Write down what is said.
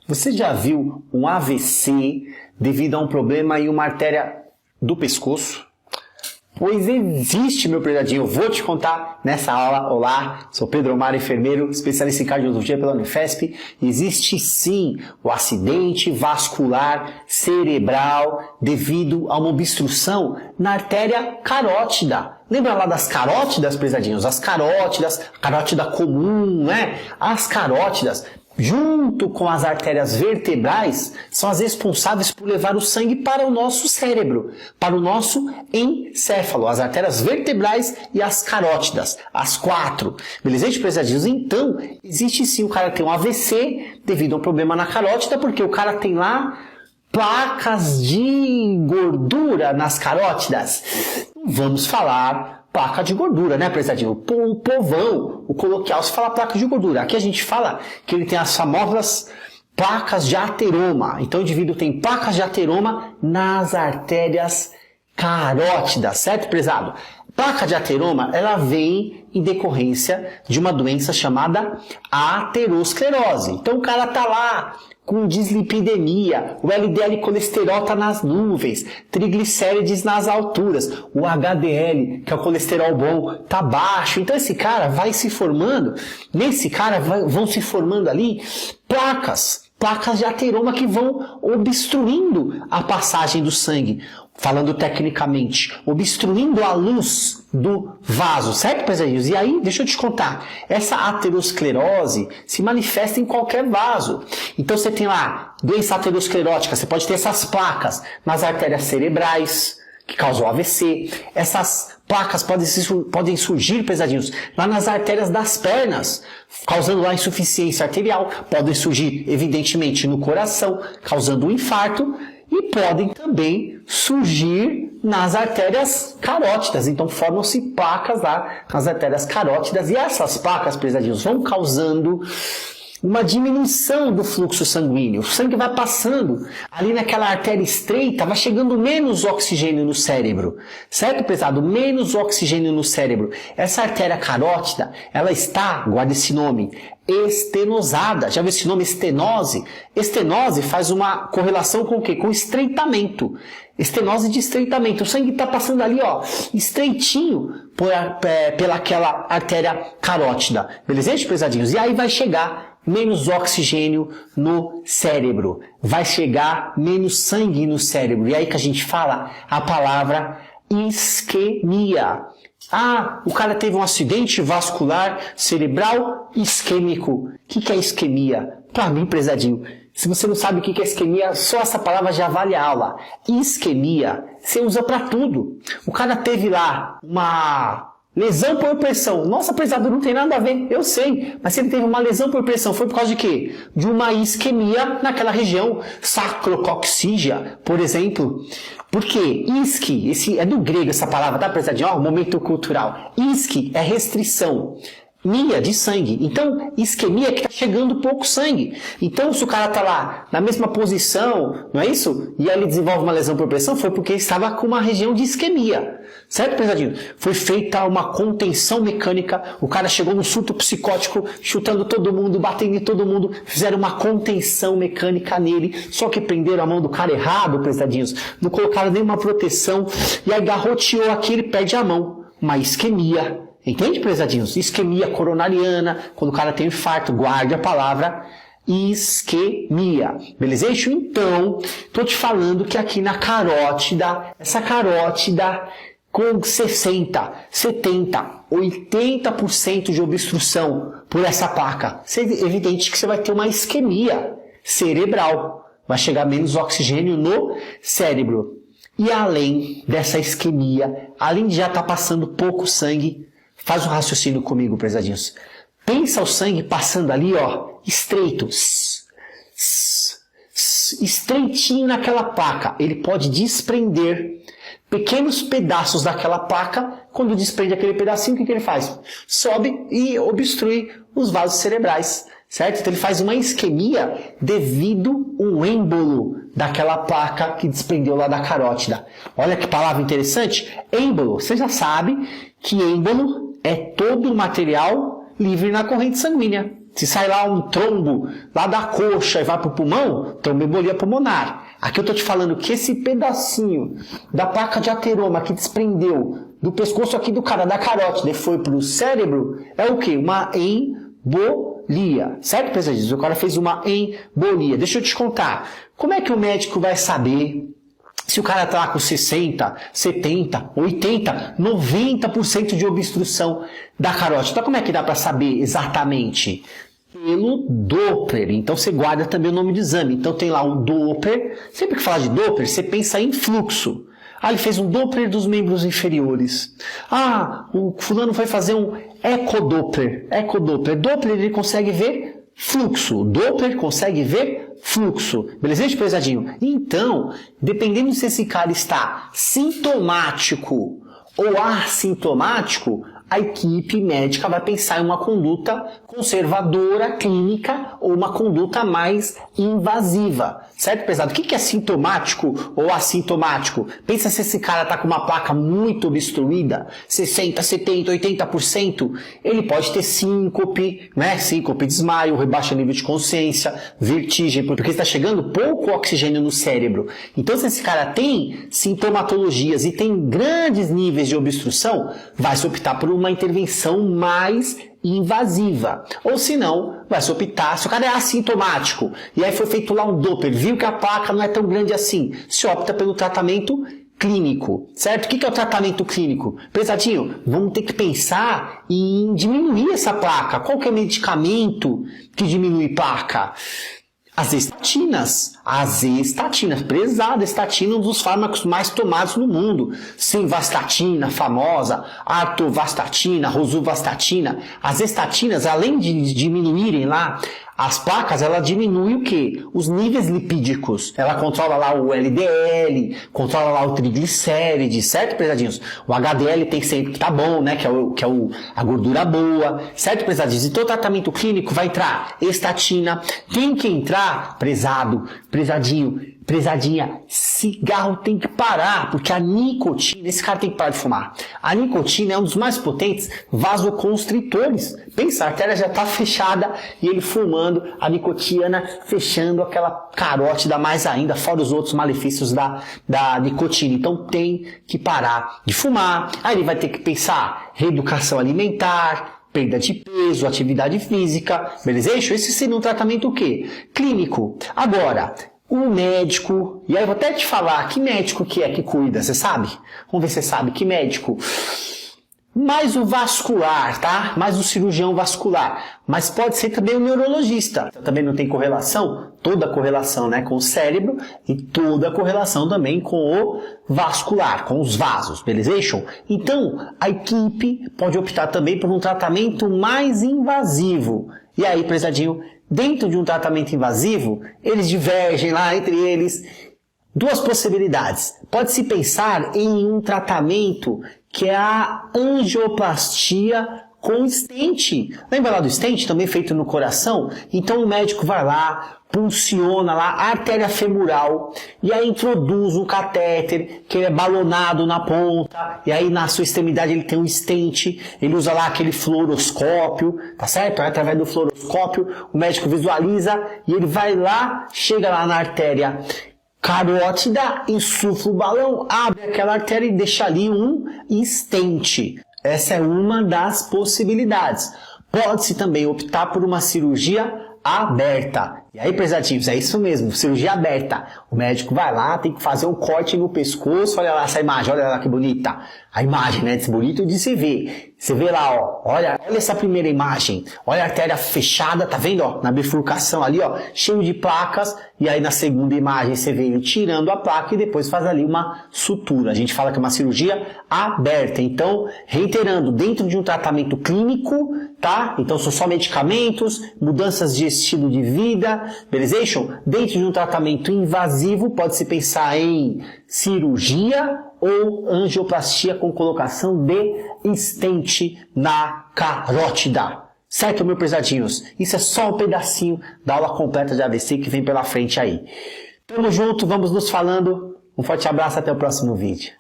Você já viu um AVC devido a um problema em uma artéria do pescoço? Pois existe, meu prezadinho, eu vou te contar nessa aula. Olá, sou Pedro Omar, enfermeiro, especialista em cardiologia pela Unifesp. Existe sim o acidente vascular cerebral devido a uma obstrução na artéria carótida. Lembra lá das carótidas, prezadinhos? As carótidas, carótida comum, né? As carótidas, junto com as artérias vertebrais, são as responsáveis por levar o sangue para o nosso cérebro, para o nosso encéfalo. As artérias vertebrais e as carótidas, as 4. Beleza, prezadinhos? Então, existe sim, o cara tem um AVC devido a um problema na carótida, porque o cara tem lá placas de gordura nas carótidas. Vamos falar placa de gordura, né, prezadinho? O povão, o coloquial, se fala placa de gordura. Aqui a gente fala que ele tem as famosas placas de ateroma. Então o indivíduo tem placas de ateroma nas artérias carótidas, certo, prezado? Placa de ateroma, ela vem em decorrência de uma doença chamada aterosclerose. Então o cara tá lá com dislipidemia, o LDL colesterol está nas nuvens, triglicérides nas alturas, o HDL, que é o colesterol bom, está baixo. Então esse cara vai se formando, nesse cara vão se formando ali placas de ateroma que vão obstruindo a passagem do sangue. Falando tecnicamente, obstruindo a luz do vaso, certo, pesadinhos? E aí, deixa eu te contar, essa aterosclerose se manifesta em qualquer vaso. Então você tem lá doença aterosclerótica, você pode ter essas placas nas artérias cerebrais, que causam AVC. Essas placas podem surgir, pesadinhos, lá nas artérias das pernas, causando lá insuficiência arterial. Podem surgir, evidentemente, no coração, causando um infarto. E podem também surgir nas artérias carótidas. Então formam-se placas lá nas artérias carótidas. E essas placas, prezadinhos, vão causando uma diminuição do fluxo sanguíneo. O sangue vai passando ali naquela artéria estreita, vai chegando menos oxigênio no cérebro. Certo, prezado? Menos oxigênio no cérebro. Essa artéria carótida, ela está, guarda esse nome, estenosada. Já viu esse nome, estenose? Estenose faz uma correlação com o quê? Com estreitamento. Estenose de estreitamento. O sangue está passando ali, ó, estreitinho pelaquela artéria carótida. Beleza, prezadinhos? E aí vai chegar menos oxigênio no cérebro. Vai chegar menos sangue no cérebro. E aí que a gente fala a palavra isquemia. Ah, o cara teve um acidente vascular cerebral isquêmico. O que é isquemia? Para mim, prezadinho, se você não sabe o que é isquemia, só essa palavra já vale a aula. Isquemia, você usa para tudo. O cara teve lá uma lesão por pressão. Nossa, prezado, não tem nada a ver, eu sei. Mas se ele teve uma lesão por pressão, foi por causa de quê? De uma isquemia naquela região sacrococcígea, por exemplo. Por quê? Isque, é do grego essa palavra, tá, prezadinho? Ó, momento cultural. Isque é restrição. Mia, de sangue. Então, isquemia é que está chegando pouco sangue. Então, se o cara está lá na mesma posição, não é isso? E aí ele desenvolve uma lesão por pressão, foi porque estava com uma região de isquemia. Certo, pesadinho? Foi feita uma contenção mecânica, o cara chegou num surto psicótico, chutando todo mundo, batendo em todo mundo, fizeram uma contenção mecânica nele, só que prenderam a mão do cara errado, pesadinhos, não colocaram nenhuma proteção, e aí garroteou aqui, ele perde a mão. Uma isquemia. Entende, prezadinhos? Isquemia coronariana, quando o cara tem infarto, guarde a palavra isquemia. Beleza? Então, tô te falando que aqui na carótida, essa carótida com 60, 70, 80% de obstrução por essa placa, é evidente que você vai ter uma isquemia cerebral. Vai chegar menos oxigênio no cérebro. E além dessa isquemia, além de já estar passando pouco sangue, faz um raciocínio comigo, prezadinhos. Pensa o sangue passando ali, ó, estreito, estreitinho naquela placa. Ele pode desprender pequenos pedaços daquela placa. Quando desprende aquele pedacinho, o que ele faz? Sobe e obstrui os vasos cerebrais, certo? Então ele faz uma isquemia devido ao êmbolo daquela placa que desprendeu lá da carótida. Olha que palavra interessante. Êmbolo. Você já sabe que êmbolo é todo o material livre na corrente sanguínea. Se sai lá um trombo lá da coxa e vai para o pulmão, tromboembolia pulmonar. Aqui eu estou te falando que esse pedacinho da placa de ateroma que desprendeu do pescoço aqui do cara, da carótida, e foi para o cérebro, é o quê? Uma embolia. Certo, pesadinhos? O cara fez uma embolia. Deixa eu te contar. Como é que o médico vai saber se o cara está lá com 60, 70, 80, 90% de obstrução da carótida? Então, como é que dá para saber exatamente? Pelo Doppler. Então, você guarda também o nome do exame. Então, tem lá um Doppler. Sempre que fala de Doppler, você pensa em fluxo. Ah, ele fez um Doppler dos membros inferiores. Ah, o fulano vai fazer um ecodoppler. Ecodoppler. Doppler, ele consegue ver fluxo. Doppler consegue ver fluxo. Beleza, pesadinho? Então, dependendo se esse cara está sintomático ou assintomático, a equipe médica vai pensar em uma conduta conservadora, clínica, ou uma conduta mais invasiva. Certo, pesado? O que é sintomático ou assintomático? Pensa se esse cara está com uma placa muito obstruída, 60, 70, 80%, ele pode ter síncope, né? Síncope, desmaio, rebaixa nível de consciência, vertigem, porque está chegando pouco oxigênio no cérebro. Então, se esse cara tem sintomatologias e tem grandes níveis de obstrução, vai se optar por uma intervenção mais invasiva. Ou se não, vai se optar, se o cara é assintomático, e aí foi feito lá um Doppler, viu que a placa não é tão grande assim, se opta pelo tratamento clínico, certo? O que é o tratamento clínico? Pesadinho, vamos ter que pensar em diminuir essa placa. Qual que é o medicamento que diminui placa? As estatinas, pesada, estatina é um dos fármacos mais tomados no mundo. Simvastatina, famosa, atorvastatina, rosuvastatina. As estatinas, além de diminuírem lá as placas, ela diminui o quê? Os níveis lipídicos. Ela controla lá o LDL, controla lá o triglicéride, certo, pesadinhos? O HDL tem que ser que tá bom, né? Que é a gordura boa, certo, pesadinhos? Então o tratamento clínico vai entrar estatina. Tem que entrar, prezadinha, cigarro tem que parar, porque a nicotina, esse cara tem que parar de fumar. A nicotina é um dos mais potentes vasoconstritores. Pensa, a artéria já está fechada e ele fumando, a nicotina fechando aquela carótida mais ainda, fora os outros malefícios da nicotina. Então tem que parar de fumar. Aí ele vai ter que pensar reeducação alimentar, perda de peso, atividade física, beleza? Esse seria um tratamento o quê? Clínico. Agora, o médico, e aí eu vou até te falar que médico que é que cuida, você sabe? Vamos ver se você sabe que médico. Mais o vascular, tá? Mais o cirurgião vascular. Mas pode ser também o neurologista. Também não tem correlação? Toda correlação, né? Com o cérebro e toda correlação também com o vascular, com os vasos, beleza? Então, a equipe pode optar também por um tratamento mais invasivo. E aí, prezadinho, dentro de um tratamento invasivo, eles divergem lá entre eles. Duas possibilidades. Pode-se pensar em um tratamento que é a angioplastia com stent. Lembra lá do stent, também feito no coração? Então o médico vai lá, pulsiona lá a artéria femoral e aí introduz um catéter que é balonado na ponta e aí na sua extremidade ele tem um stent, ele usa lá aquele fluoroscópio, tá certo? Através do fluoroscópio o médico visualiza e ele vai lá, chega lá na artéria carótida, insufla o balão, abre aquela artéria e deixa ali um stent. Essa é uma das possibilidades. Pode-se também optar por uma cirurgia aberta. E aí, prezadinhos, é isso mesmo, cirurgia aberta. O médico vai lá, tem que fazer um corte no pescoço, olha lá essa imagem, olha lá que bonita. A imagem, né, bonito de se ver. Você vê lá, ó, olha essa primeira imagem, olha a artéria fechada, tá vendo, ó, na bifurcação ali, ó, cheio de placas, e aí na segunda imagem você vê ele tirando a placa e depois faz ali uma sutura. A gente fala que é uma cirurgia aberta. Então, reiterando, dentro de um tratamento clínico, tá? Então são só medicamentos, mudanças de estilo de vida, beleza? Dentro de um tratamento invasivo, pode-se pensar em cirurgia ou angioplastia com colocação de stent na carótida. Certo, meus prezadinhos? Isso é só um pedacinho da aula completa de AVC que vem pela frente aí. Tamo junto, vamos nos falando. Um forte abraço, até o próximo vídeo.